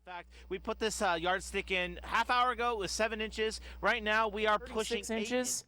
fact, we put this yardstick in half hour ago. It was 7 inches. Right now, we are pushing 6 inches.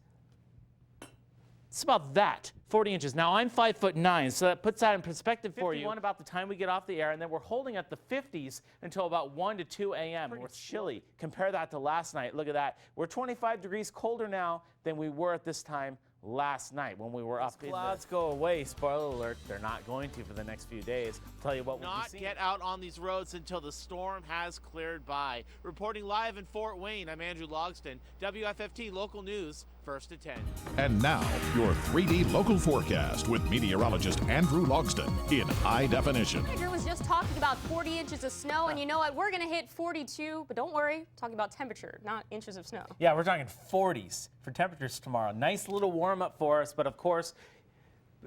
It's about that, 40 inches. Now, I'm 5'9", so that puts that in perspective for you. About the time we get off the air, and then we're holding at the 50s until about 1 to 2 a.m. We're chilly. Compare that to last night. Look at that. We're 25 degrees colder now than we were at this time last night when we were up. Clouds go away. Spoiler alert, they're not going to for the next few days. I'll tell you what, we'll not get out on these roads until the storm has cleared by. Reporting live in Fort Wayne, I'm Andrew Logsdon, WFFT Local News, 1st at 10. And now, your 3D local forecast with meteorologist Andrew Logsdon in high definition. Andrew was just talking about 40 inches of snow, and you know what? We're going to hit 42, but don't worry, talking about temperature, not inches of snow. Yeah, we're talking 40s for temperatures tomorrow. Nice little warm up for us, but of course,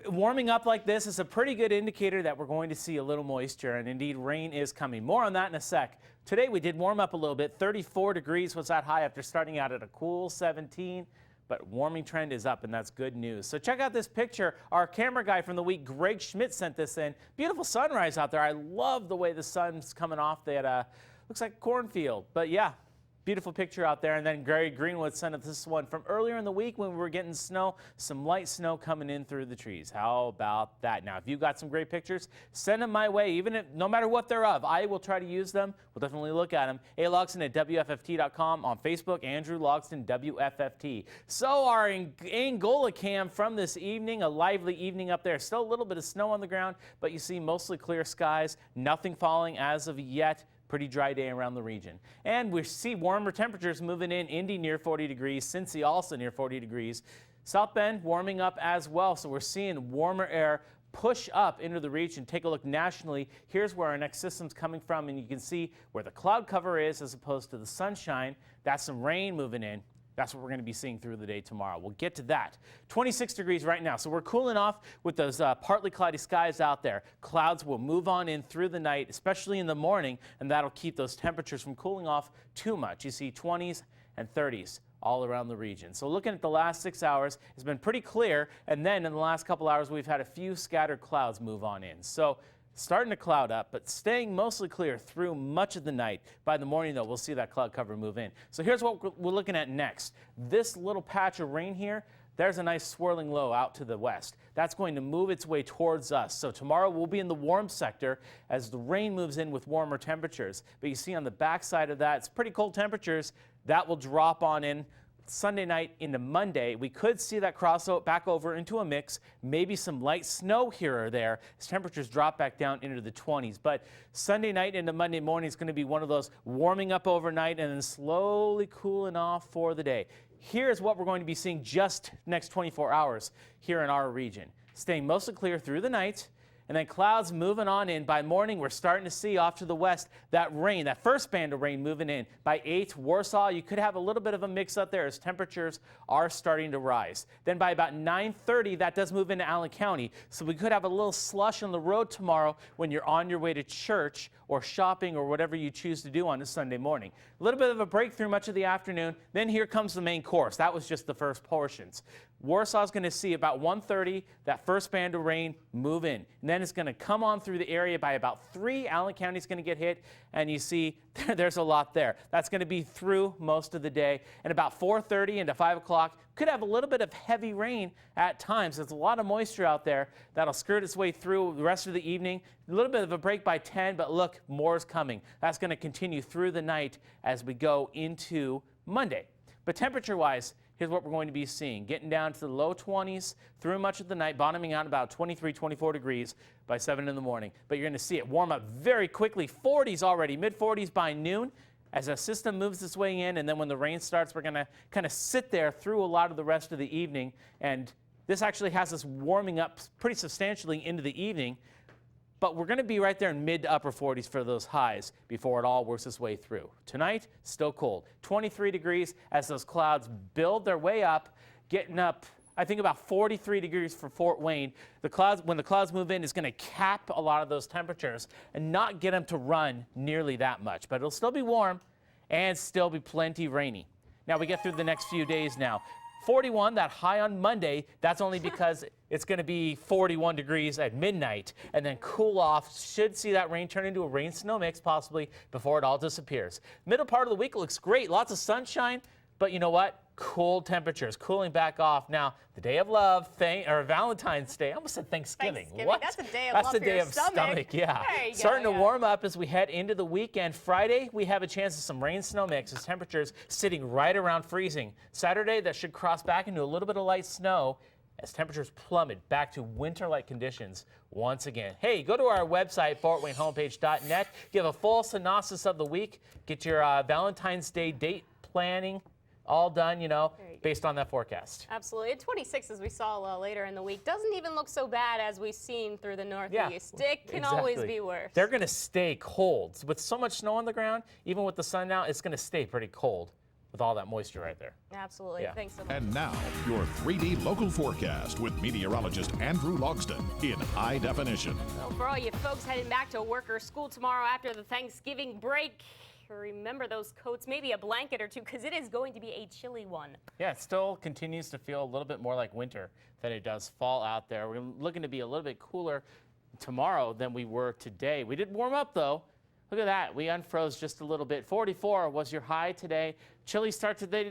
warming up like this is a pretty good indicator that we're going to see a little moisture, and indeed rain is coming. More on that in a sec. Today we did warm up a little bit. 34 degrees was that high after starting out at a cool 17. But warming trend is up, and that's good news. So check out this picture. Our camera guy from the week, Greg Schmidt, sent this in. Beautiful sunrise out there. I love the way the sun's coming off that looks like cornfield. But yeah, beautiful picture out there. And then Gary Greenwood sent us this one from earlier in the week when we were getting snow, some light snow coming in through the trees. How about that? Now, if you got some great pictures, send them my way. Even if, no matter what they're of, I will try to use them. We'll definitely look at them. Logsdon at WFFT.com, on Facebook, Andrew Logsdon, WFFT. So our Angola cam from this evening, a lively evening up there. Still a little bit of snow on the ground, but you see mostly clear skies, nothing falling as of yet. Pretty dry day around the region. And we see warmer temperatures moving in. Indy near 40 degrees, Cincy also near 40 degrees. South Bend warming up as well, so we're seeing warmer air push up into the region. Take a look nationally. Here's where our next system's coming from, and you can see where the cloud cover is as opposed to the sunshine. That's some rain moving in. That's what we're going to be seeing through the day tomorrow. We'll get to that. 26 degrees right now. So we're cooling off with those partly cloudy skies out there. Clouds will move on in through the night, especially in the morning, and that'll keep those temperatures from cooling off too much. You see 20s and 30s all around the region. So looking at the last 6 hours, it's been pretty clear. And then in the last couple hours, we've had a few scattered clouds move on in. So starting to cloud up, but staying mostly clear through much of the night. By the morning, though, we'll see that cloud cover move in. So here's what we're looking at next. This little patch of rain here, there's a nice swirling low out to the west. That's going to move its way towards us. So tomorrow we'll be in the warm sector as the rain moves in with warmer temperatures. But you see on the backside of that, it's pretty cold temperatures. That will drop on in Sunday night into Monday. We could see that cross back over into a mix, maybe some light snow here or there as temperatures drop back down into the 20s. But Sunday night into Monday morning is going to be one of those warming up overnight and then slowly cooling off for the day. Here's what we're going to be seeing just next 24 hours here in our region. Staying mostly clear through the night, and then clouds moving on in. By morning, we're starting to see off to the west that rain, that first band of rain moving in. By 8, Warsaw, you could have a little bit of a mix up there as temperatures are starting to rise. Then by about 9:30, that does move into Allen County. So we could have a little slush on the road tomorrow when you're on your way to church or shopping or whatever you choose to do on a Sunday morning. A little bit of a breakthrough much of the afternoon. Then here comes the main course. That was just the first portions. Warsaw's going to see about 1:30, that first band of rain move in. And then it's going to come on through the area by about 3. Allen County's going to get hit, and you see there's a lot there. That's going to be through most of the day. And about 4:30 into 5 o'clock, could have a little bit of heavy rain at times. There's a lot of moisture out there that'll skirt its way through the rest of the evening. A little bit of a break by 10, but look, more is coming. That's going to continue through the night as we go into Monday. But temperature-wise, here's what we're going to be seeing. Getting down to the low 20s through much of the night, bottoming out about 23, 24 degrees by 7 in the morning. But you're going to see it warm up very quickly. 40s already, mid-40s by noon as a system moves its way in. And then when the rain starts, we're going to kind of sit there through a lot of the rest of the evening. And this actually has us warming up pretty substantially into the evening. But we're going to be right there in mid to upper 40s for those highs before it all works its way through. Tonight, still cold. 23 degrees as those clouds build their way up, getting up, I think, about 43 degrees for Fort Wayne. When the clouds move in, it's going to cap a lot of those temperatures and not get them to run nearly that much. But it'll still be warm and still be plenty rainy. Now we get through the next few days now. 41, that high on Monday. That's only because it's going to be 41 degrees at midnight, and then cool off. Should see that rain turn into a rain-snow mix possibly before it all disappears. Middle part of the week looks great. Lots of sunshine, but you know what? Cold temperatures, cooling back off. Now, the day of love, Valentine's Day. I almost said Thanksgiving. What? That's a day of That's love the for day your of stomach. Yeah. There you go, Starting to yeah. warm up as we head into the weekend. Friday, we have a chance of some rain-snow mixes. Temperatures sitting right around freezing. Saturday, that should cross back into a little bit of light snow as temperatures plummet back to winter-like conditions once again. Hey, go to our website, fortwaynehomepage.net. Give a full synopsis of the week. Get your Valentine's Day date planning all done, based on that forecast. Absolutely. 26, as we saw later in the week, doesn't even look so bad as we've seen through the Northeast. Yeah, It can always be worse. They're going to stay cold. With so much snow on the ground, even with the sun now, it's going to stay pretty cold with all that moisture right there. Absolutely. Yeah. Thanks so much. And now, your 3D local forecast with meteorologist Andrew Logsdon in high definition. So for all you folks heading back to work or school tomorrow after the Thanksgiving break, remember those coats, maybe a blanket or two, because it is going to be a chilly one. Yeah, it still continues to feel a little bit more like winter than it does fall out there. We're looking to be a little bit cooler tomorrow than we were today. We did warm up, though. Look at that. We unfroze just a little bit. 44 was your high today. Chilly start to the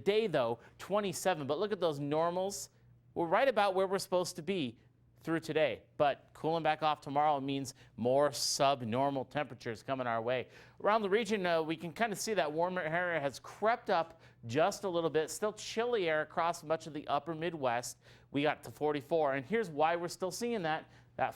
day, though, 27. But look at those normals. We're right about where we're supposed to be through today, but cooling back off tomorrow means more sub-normal temperatures coming our way. Around the region, we can kind of see that warmer area has crept up just a little bit. Still chilly air across much of the upper Midwest. We got to 44, and here's why we're still seeing that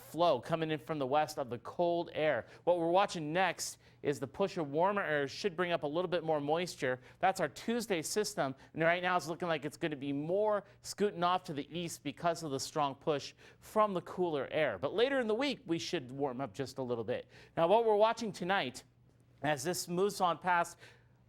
flow coming in from the west of the cold air. What we're watching next is the push of warmer air should bring up a little bit more moisture. That's our Tuesday system, and right now it's looking like it's going to be more scooting off to the east because of the strong push from the cooler air. But later in the week, we should warm up just a little bit. Now, what we're watching tonight, as this moves on past,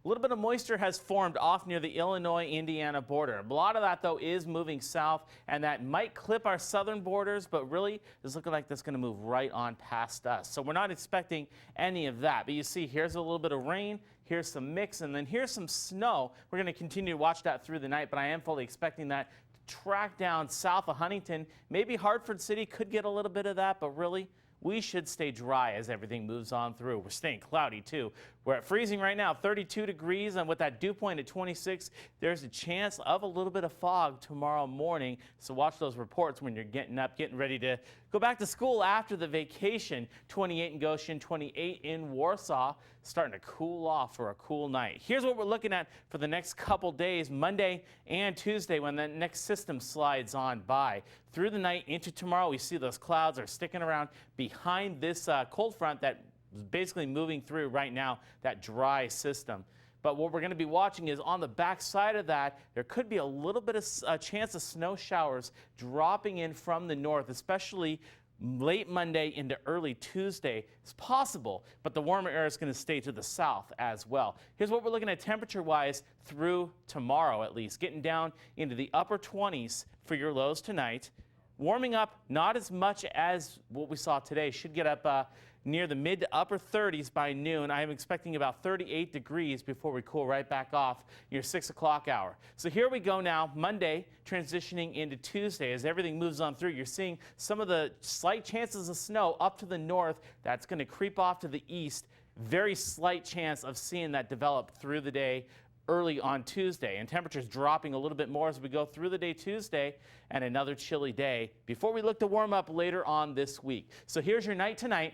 a little bit of moisture has formed off near the Illinois-Indiana border. A lot of that, though, is moving south, and that might clip our southern borders, but really it's looking like that's going to move right on past us. So we're not expecting any of that. But you see, here's a little bit of rain, here's some mix, and then here's some snow. We're going to continue to watch that through the night, but I am fully expecting that to track down south of Huntington. Maybe Hartford City could get a little bit of that, but really, we should stay dry as everything moves on through. We're staying cloudy, too. We're at freezing right now, 32 degrees, and with that dew point at 26, there's a chance of a little bit of fog tomorrow morning. So watch those reports when you're getting up, getting ready to go back to school after the vacation. 28 in Goshen, 28 in Warsaw, starting to cool off for a cool night. Here's what we're looking at for the next couple days, Monday and Tuesday, when the next system slides on by. Through the night into tomorrow, we see those clouds are sticking around behind this cold front that is basically moving through right now, that dry system. But what we're going to be watching is on the back side of that, there could be a little bit of a chance of snow showers dropping in from the north, especially late Monday into early Tuesday. It's possible, but the warmer air is going to stay to the south as well. Here's what we're looking at temperature-wise through tomorrow, at least, getting down into the upper 20s for your lows tonight. Warming up not as much as what we saw today. Should get up near the mid to upper 30s by noon. I am expecting about 38 degrees before we cool right back off your 6 o'clock hour. So here we go now, Monday transitioning into Tuesday. As everything moves on through, you're seeing some of the slight chances of snow up to the north. That's going to creep off to the east. Very slight chance of seeing that develop through the day early on Tuesday, and temperatures dropping a little bit more as we go through the day Tuesday, and another chilly day before we look to warm up later on this week. So here's your night tonight,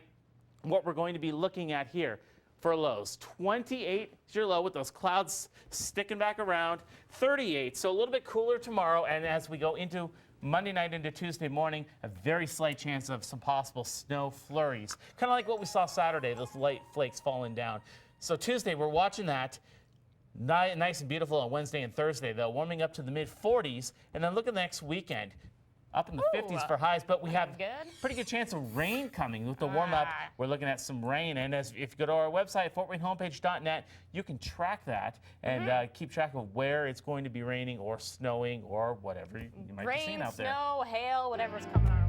what we're going to be looking at here for lows. 28 is your low with those clouds sticking back around. 38, so a little bit cooler tomorrow, and as we go into Monday night into Tuesday morning, a very slight chance of some possible snow flurries. Kind of like what we saw Saturday, those light flakes falling down. So Tuesday, we're watching that. Nice and beautiful on Wednesday and Thursday, though, warming up to the mid-40s. And then look at the next weekend, up in the 50s for highs. But we have pretty good chance of rain coming with the warm-up. We're looking at some rain. And if you go to our website, fortwaynehomepage.net, you can track that and keep track of where it's going to be raining or snowing or whatever you might be seeing out there. Rain, snow, hail, whatever's coming our way.